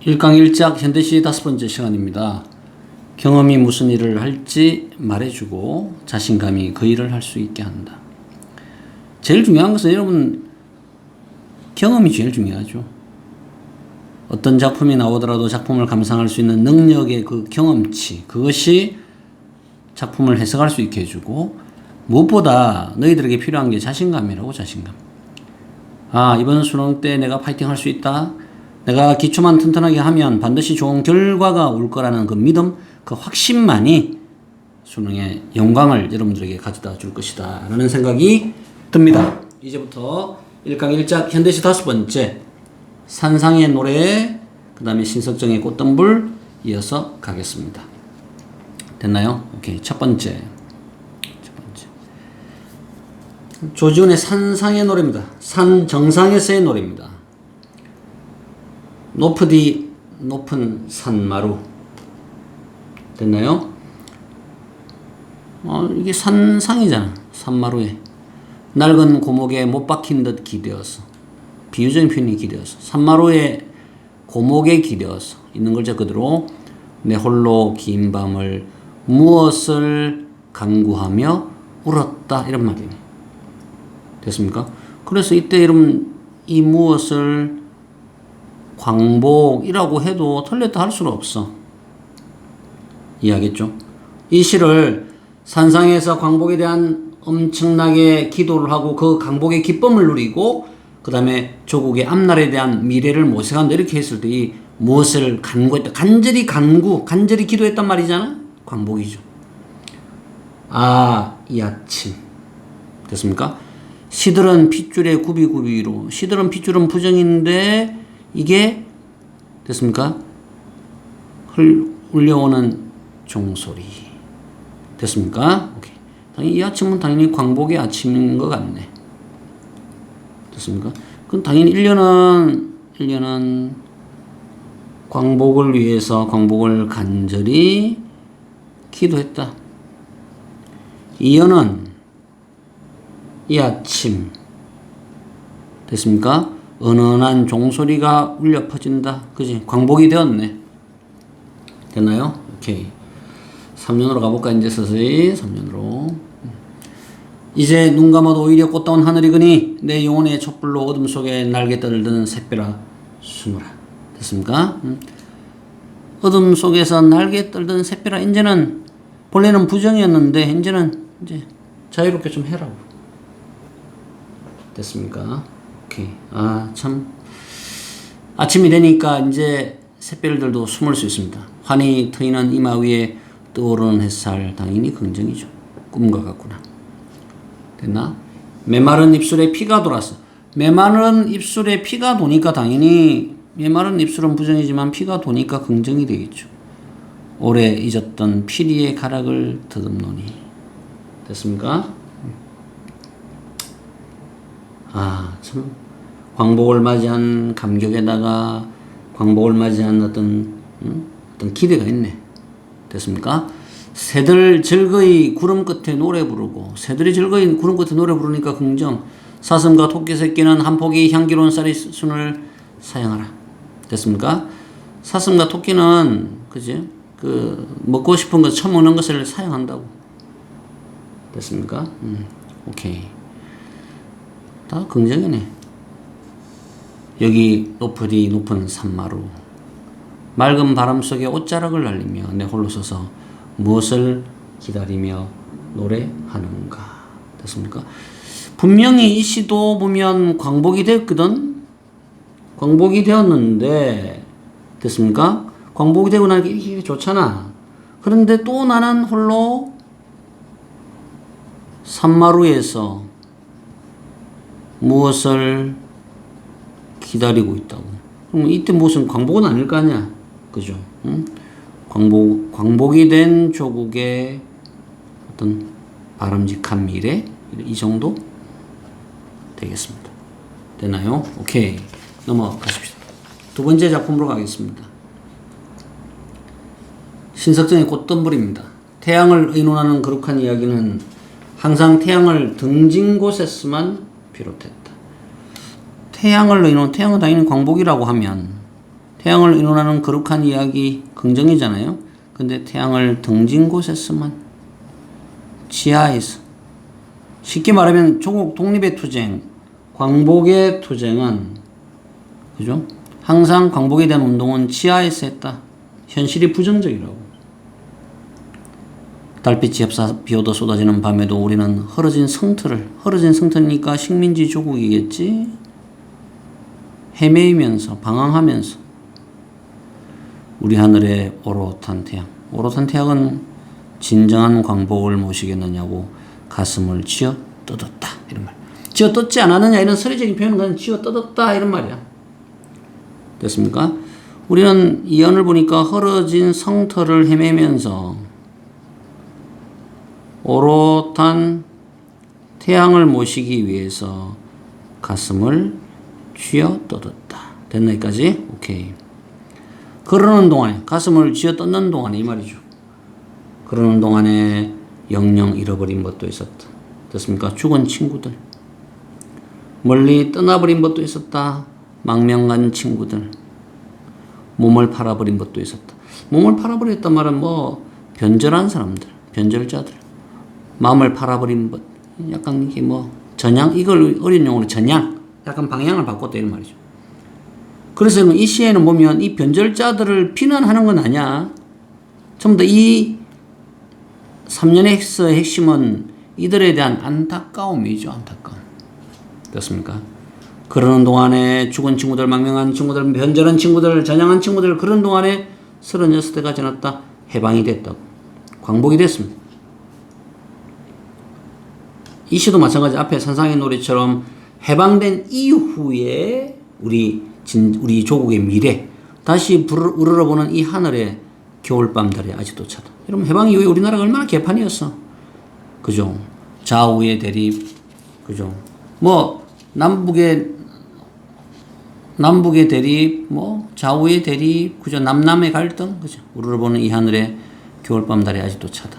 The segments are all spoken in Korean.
일강일작 현대시 5번째 시간입니다. 경험이 무슨 일을 할지 말해주고 자신감이 그 일을 할 수 있게 한다. 제일 중요한 것은 여러분 경험이 제일 중요하죠. 어떤 작품이 나오더라도 작품을 감상할 수 있는 능력의 그 경험치, 그것이 작품을 해석할 수 있게 해주고, 무엇보다 너희들에게 필요한 게 자신감이라고. 자신감. 아, 이번 수능 때 내가 파이팅 할 수 있다. 내가 기초만 튼튼하게 하면 반드시 좋은 결과가 올 거라는 그 믿음, 그 확신만이 수능의 영광을 여러분들에게 가져다 줄 것이다 라는 생각이 듭니다. 이제부터 일강일작 현대시 5번째 산상의 노래, 그 다음에 신석정의 꽃덤불 이어서 가겠습니다. 됐나요? 오케이. 첫 번째 조지훈의 산상의 노래입니다. 산 정상에서의 노래입니다. 높으디 높은 산마루. 됐나요? 이게 산상이잖아. 산마루에 낡은 고목에 못 박힌 듯 기대어서, 비유적인 표현이 기대어서, 산마루에 고목에 기대어서 있는 글자 그대로 내 홀로 긴 밤을 무엇을 간구하며 울었다, 이런 말이에요. 됐습니까? 그래서 이때 여러분 이 무엇을 광복이라고 해도 틀렸다 할 수는 없어. 이해하겠죠? 이 시를 산상에서 광복에 대한 엄청나게 기도를 하고 그 광복의 기쁨을 누리고, 그 다음에 조국의 앞날에 대한 미래를 모색한다, 이렇게 했을 때 이 무엇을 간구했다, 간절히 기도했단 말이잖아. 광복이죠. 아, 이 아침. 됐습니까? 시들은 핏줄의 구비구비로, 시들은 핏줄은 부정인데 이게 됐습니까? 울려오는 종소리. 됐습니까? 오케이. 당연히 이 아침은 당연히 광복의 아침인 것 같네. 됐습니까? 그럼 당연히 1년은 광복을 위해서 광복을 간절히 기도했다. 2년은 이 아침. 됐습니까? 은은한 종소리가 울려 퍼진다. 그지? 광복이 되었네. 됐나요? 오케이. 3년으로 가볼까? 이제 서서히 3년으로. 이제 눈 감아도 오히려 꽃다운 하늘이거니 내 영혼의 촛불로 어둠 속에 날개 떨든 샛별아 숨으라. 됐습니까? 어둠 속에서 날개 떨든 샛별아, 이제는 본래는 부정이었는데 이제는 이제 자유롭게 좀 해라고. 됐습니까? 오케이. 아, 참. 아침이 되니까 이제 샛별들도 숨을 수 있습니다. 환히 트이는 이마 위에 떠오르는 햇살, 당연히 긍정이죠. 꿈과 같구나. 됐나? 메마른 입술에 피가 돌았어. 메마른 입술에 피가 도니까 당연히, 메마른 입술은 부정이지만 피가 도니까 긍정이 되겠죠. 오래 잊었던 피리의 가락을 더듬노니. 됐습니까? 아, 참. 광복을 맞이한 감격에다가 광복을 맞이한 어떤 기대가 있네. 됐습니까? 새들 즐거이 구름 끝에 노래 부르고, 새들이 즐거이 구름 끝에 노래 부르니까 긍정. 사슴과 토끼 새끼는 한 포기 향기로운 쌀의 순을 사양하라. 됐습니까? 사슴과 토끼는, 그지? 먹고 싶은 것, 처먹는 것을 사양한다고. 됐습니까? 오케이. 다 긍정이네. 여기 높으디 높은 산마루. 맑은 바람 속에 옷자락을 날리며 내 홀로 서서 무엇을 기다리며 노래하는가. 됐습니까? 분명히 이 시도 보면 광복이 됐거든. 광복이 되었는데, 됐습니까? 광복이 되고 나니까 이게 좋잖아. 그런데 또 나는 홀로 산마루에서 무엇을 기다리고 있다고. 그럼 이때 무슨 광복은 아닐 거 아니야. 그죠? 응? 광복이 된 조국의 어떤 바람직한 미래? 이 정도 되겠습니다. 되나요? 오케이. 넘어가십시다. 두 번째 작품으로 가겠습니다. 신석정의 꽃덤불입니다. 태양을 의논하는 거룩한 이야기는 항상 태양을 등진 곳에서만 비롯했다. 태양은 당연히 광복이라고 하면 태양을 의논하는 거룩한 이야기 긍정이잖아요. 근데 태양을 등진 곳에서만, 지하에서. 쉽게 말하면 조국 독립의 투쟁, 광복의 투쟁은, 그죠? 항상 광복에 대한 운동은 지하에서 했다. 현실이 부정적이라고. 달빛이 흡사 비오도 쏟아지는 밤에도 우리는 흐려진 성터니까 식민지 조국이겠지? 헤매이면서, 방황하면서 우리 하늘에 오롯한 태양. 오롯한 태양은 진정한 광복을 모시겠느냐고 가슴을 쥐어 뜯었다. 이런 말. 쥐어 뜯지 않았느냐 이런 서리적인 표현은 그냥 쥐어 뜯었다 이런 말이야. 됐습니까? 우리는 이 연을 보니까 흐려진 성터를 헤매면서 오롯한 태양을 모시기 위해서 가슴을 쥐어 뜯었다. 됐나 여기까지? 오케이. 그러는 동안에, 가슴을 쥐어 뜯는 동안에 이 말이죠. 그러는 동안에 영영 잃어버린 것도 있었다. 됐습니까? 죽은 친구들. 멀리 떠나버린 것도 있었다. 망명한 친구들. 몸을 팔아버린 것도 있었다. 몸을 팔아버렸단 말은 뭐 변절한 사람들, 변절자들. 마음을 팔아버린 것. 약간 이게 뭐 전향? 이걸 어려운 용어로 전향. 약간 방향을 바꿨다 이런 말이죠. 그래서 이 시에는 보면 이 변절자들을 비난하는 건 아니야. 전부 다 이 3년의 핵심은 이들에 대한 안타까움이죠. 안타까움. 그렇습니까? 그러는 동안에 죽은 친구들, 망명한 친구들, 변절한 친구들, 전향한 친구들, 그런 동안에 36대가 지났다. 해방이 됐다고. 광복이 됐습니다. 이 시도 마찬가지. 앞에 산상의 노래처럼 해방된 이후에 우리 조국의 미래 다시 우러러보는 이 하늘의 겨울밤 달이 아직도 차다. 여러분 해방 이후에 우리나라가 얼마나 개판이었어. 그죠? 좌우의 대립. 그죠? 뭐 남북의 대립, 뭐 좌우의 대립, 그죠? 남남의 갈등, 그죠? 우러러보는 이 하늘의 겨울밤 달이 아직도 차다.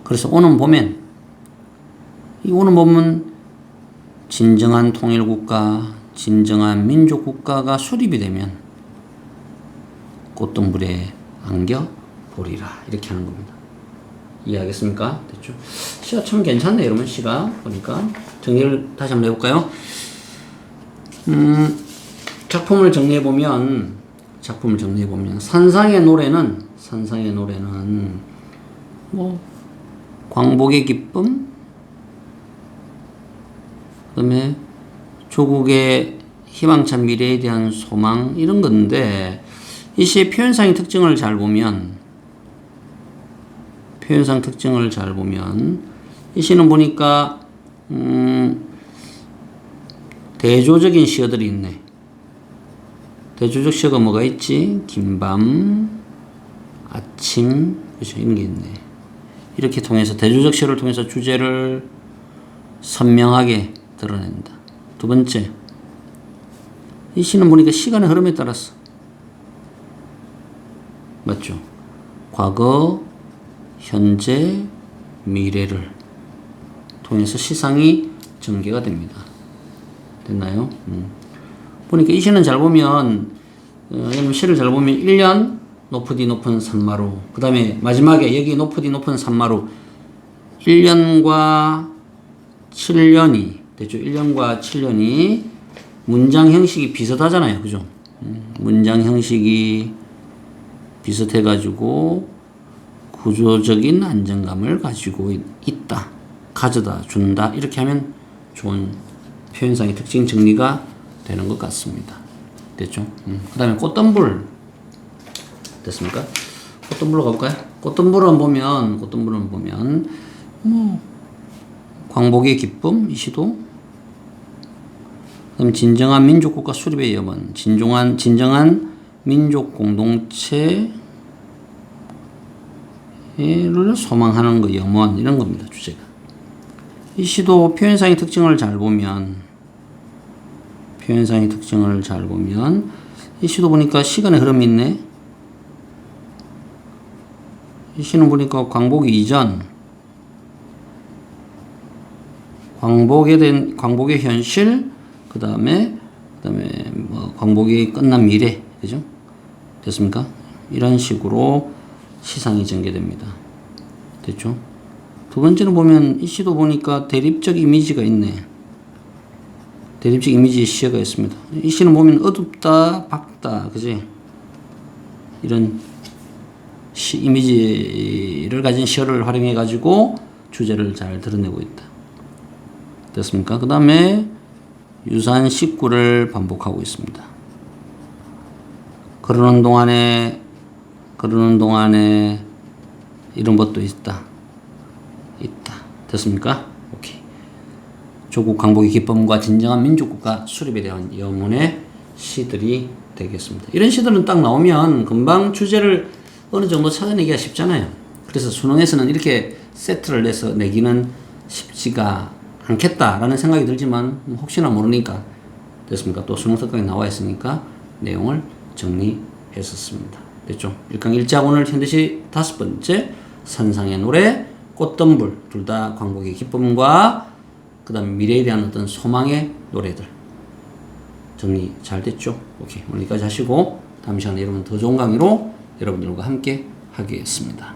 그래서 오는 봄엔 진정한 통일국가, 진정한 민족국가가 수립이 되면 꽃동불에 안겨보리라. 이렇게 하는 겁니다. 이해하겠습니까? 됐죠? 시가 참 괜찮네, 여러분. 시가 보니까. 정리를 다시 한번 해볼까요? 작품을 정리해보면 산상의 노래는 뭐 광복의 기쁨, 그 다음에 조국의 희망찬 미래에 대한 소망 이런 건데, 이 시의 표현상의 특징을 잘 보면 이 시는 보니까 대조적인 시어들이 있네. 대조적 시어가 뭐가 있지? 긴밤, 아침, 그죠? 이런 게 있네. 이렇게 통해서 대조적 시어를 통해서 주제를 선명하게 드러낸다. 두 번째, 이 시는 보니까 시간의 흐름에 따라서, 맞죠? 과거, 현재, 미래를 통해서 시상이 전개가 됩니다. 됐나요? 보니까 이 시는 잘 보면, 시를 잘 보면 1년 높으디 높은 산마루, 그 다음에 마지막에 여기 높으디 높은 산마루, 1년과 7년이 됐죠. 1년과 7년이 문장 형식이 비슷하잖아요. 그죠? 문장 형식이 비슷해가지고 구조적인 안정감을 가지고 있다. 가져다 준다. 이렇게 하면 좋은 표현상의 특징 정리가 되는 것 같습니다. 됐죠? 그 다음에 꽃덤불. 됐습니까? 꽃덤불로 가볼까요? 꽃덤불은 보면, 광복의 기쁨, 이 시도. 그다음 진정한 민족국가 수립의 염원, 진정한 민족 공동체를 소망하는 거, 염원, 이런 겁니다, 주제가. 이 시도 표현상의 특징을 잘 보면, 이 시도 보니까 시간의 흐름이 있네. 이 시는 보니까 광복 이전, 광복의 현실, 그 다음에 뭐 광복이 끝난 미래, 그죠? 됐습니까? 이런 식으로 시상이 전개됩니다. 됐죠? 두 번째는 보면 이 시도 보니까 대립적 이미지가 있네. 대립적 이미지 시가 있습니다. 이 시는 보면 어둡다, 밝다, 그지? 이런 시, 이미지를 가진 시어를 활용해 가지고 주제를 잘 드러내고 있다. 됐습니까? 그 다음에 유사한 식구를 반복하고 있습니다. 그러는 동안에 이런 것도 있다. 됐습니까? 오케이. 조국 강복의 기쁨과 진정한 민족국가 수립에 대한 여문의 시들이 되겠습니다. 이런 시들은 딱 나오면 금방 주제를 어느 정도 찾아내기가 쉽잖아요. 그래서 수능에서는 이렇게 세트를 내서 내기는 쉽지가 않겠다라는 생각이 들지만 혹시나 모르니까 됐습니까? 또 수능 특강에 나와 있으니까 내용을 정리했었습니다. 됐죠? 1강 1자 오늘 현대시 5번째 선상의 노래, 꽃덤불 둘 다 광복의 기쁨과 그 다음에 미래에 대한 어떤 소망의 노래들 정리 잘 됐죠? 오케이. 오늘 여기까지 하시고 다음 시간에 여러분 더 좋은 강의로 여러분들과 함께 하겠습니다.